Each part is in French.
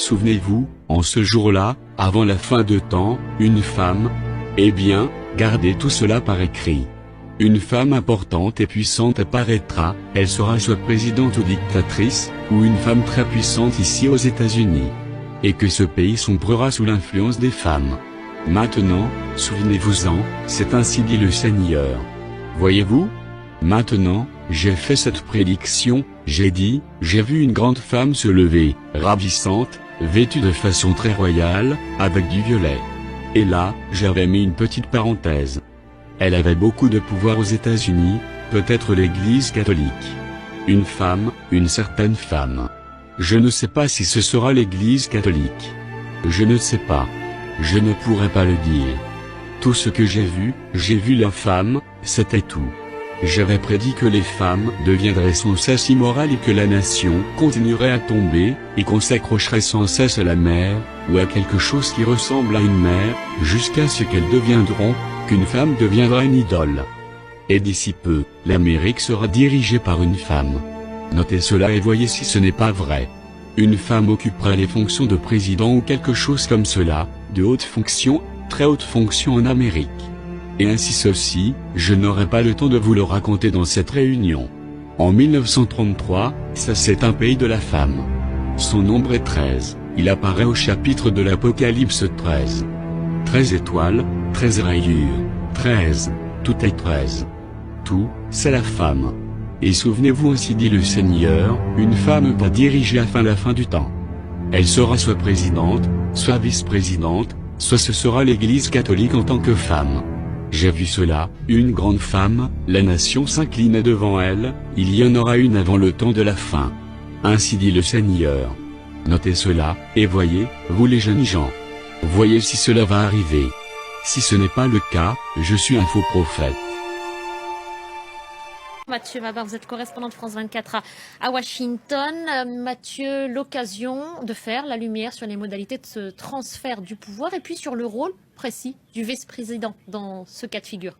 Souvenez-vous, en ce jour-là, avant la fin de temps, une femme. Eh bien, gardez tout cela par écrit. Une femme importante et puissante apparaîtra, elle sera soit présidente ou dictatrice, ou une femme très puissante ici aux États-Unis. Et que ce pays sombrera sous l'influence des femmes. Maintenant, souvenez-vous-en, c'est ainsi dit le Seigneur. Voyez-vous? Maintenant, j'ai fait cette prédiction, j'ai dit, j'ai vu une grande femme se lever, ravissante, vêtue de façon très royale, avec du violet. Et là, j'avais mis une petite parenthèse. Elle avait beaucoup de pouvoir aux États-Unis, peut-être l'Église catholique. Une femme, une certaine femme. Je ne sais pas si ce sera l'Église catholique. Je ne sais pas. Je ne pourrais pas le dire. Tout ce que j'ai vu la femme, c'était tout. J'avais prédit que les femmes deviendraient sans cesse immorales et que la nation continuerait à tomber, et qu'on s'accrocherait sans cesse à la mer, ou à quelque chose qui ressemble à une mer, jusqu'à ce qu'elles deviendront, qu'une femme deviendra une idole. Et d'ici peu, l'Amérique sera dirigée par une femme. Notez cela et voyez si ce n'est pas vrai. Une femme occupera les fonctions de président ou quelque chose comme cela, de haute fonction, très haute fonction en Amérique. Et ainsi ceci, je n'aurai pas le temps de vous le raconter dans cette réunion. En 1933, ça c'est un pays de la femme. Son nombre est 13, il apparaît au chapitre de l'Apocalypse 13. 13 étoiles, 13 rayures, 13, tout est 13. Tout, c'est la femme. Et souvenez-vous ainsi dit le Seigneur, une femme va diriger à la fin du temps. Elle sera soit présidente, soit vice-présidente, soit ce sera l'Église catholique en tant que femme. J'ai vu cela, une grande femme, la nation s'inclinait devant elle, il y en aura une avant le temps de la fin. Ainsi dit le Seigneur. Notez cela, et voyez, vous les jeunes gens. Voyez si cela va arriver. Si ce n'est pas le cas, je suis un faux prophète. Mathieu Mabar, vous êtes correspondant de France 24 à Washington. Mathieu, l'occasion de faire la lumière sur les modalités de ce transfert du pouvoir et puis sur le rôle précis du vice-président dans ce cas de figure.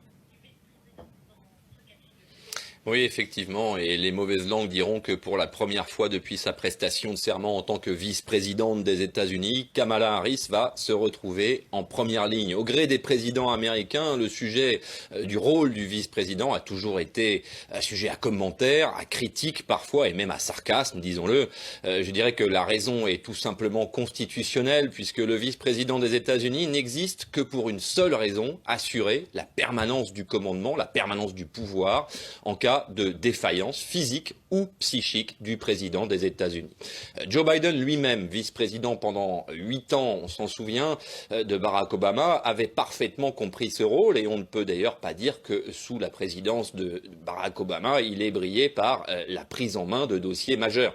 Oui, effectivement, et les mauvaises langues diront que pour la première fois depuis sa prestation de serment en tant que vice-présidente des États-Unis, Kamala Harris va se retrouver en première ligne. Au gré des présidents américains, le sujet du rôle du vice-président a toujours été sujet à commentaires, à critiques parfois et même à sarcasme, disons-le. Je dirais que la raison est tout simplement constitutionnelle puisque le vice-président des États-Unis n'existe que pour une seule raison, assurer la permanence du commandement, la permanence du pouvoir en cas de défaillance physique ou psychique du président des États-Unis. Joe Biden lui-même, vice-président pendant 8 ans, on s'en souvient, de Barack Obama, avait parfaitement compris ce rôle et on ne peut d'ailleurs pas dire que sous la présidence de Barack Obama, il ait brillé par la prise en main de dossiers majeurs.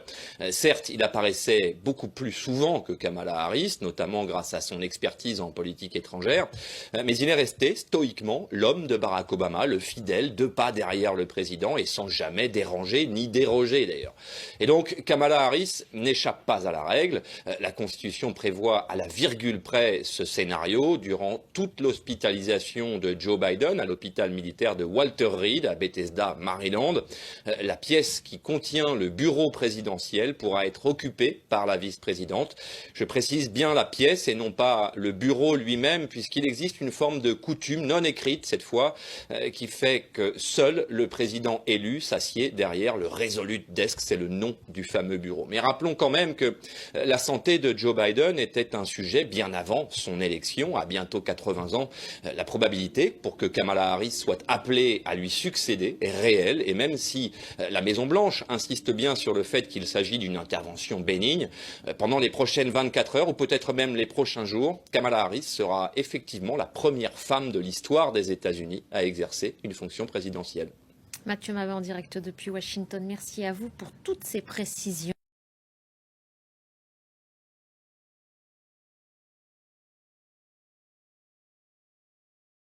Certes, il apparaissait beaucoup plus souvent que Kamala Harris, notamment grâce à son expertise en politique étrangère, mais il est resté stoïquement l'homme de Barack Obama, le fidèle, 2 pas derrière le président et sans jamais déranger ni déroger d'ailleurs. Et donc Kamala Harris n'échappe pas à la règle. La Constitution prévoit à la virgule près ce scénario durant toute l'hospitalisation de Joe Biden à l'hôpital militaire de Walter Reed à Bethesda, Maryland. La pièce qui contient le bureau présidentiel pourra être occupée par la vice-présidente. Je précise bien la pièce et non pas le bureau lui-même puisqu'il existe une forme de coutume non écrite cette fois qui fait que seul le président élu s'assied derrière le Resolute Desk, c'est le nom du fameux bureau. Mais rappelons quand même que la santé de Joe Biden était un sujet bien avant son élection, à bientôt 80 ans. La probabilité pour que Kamala Harris soit appelée à lui succéder est réelle, et même si la Maison-Blanche insiste bien sur le fait qu'il s'agit d'une intervention bénigne, pendant les prochaines 24 heures, ou peut-être même les prochains jours, Kamala Harris sera effectivement la première femme de l'histoire des États-Unis à exercer une fonction présidentielle. Mathieu Mabar en direct depuis Washington, merci à vous pour toutes ces précisions.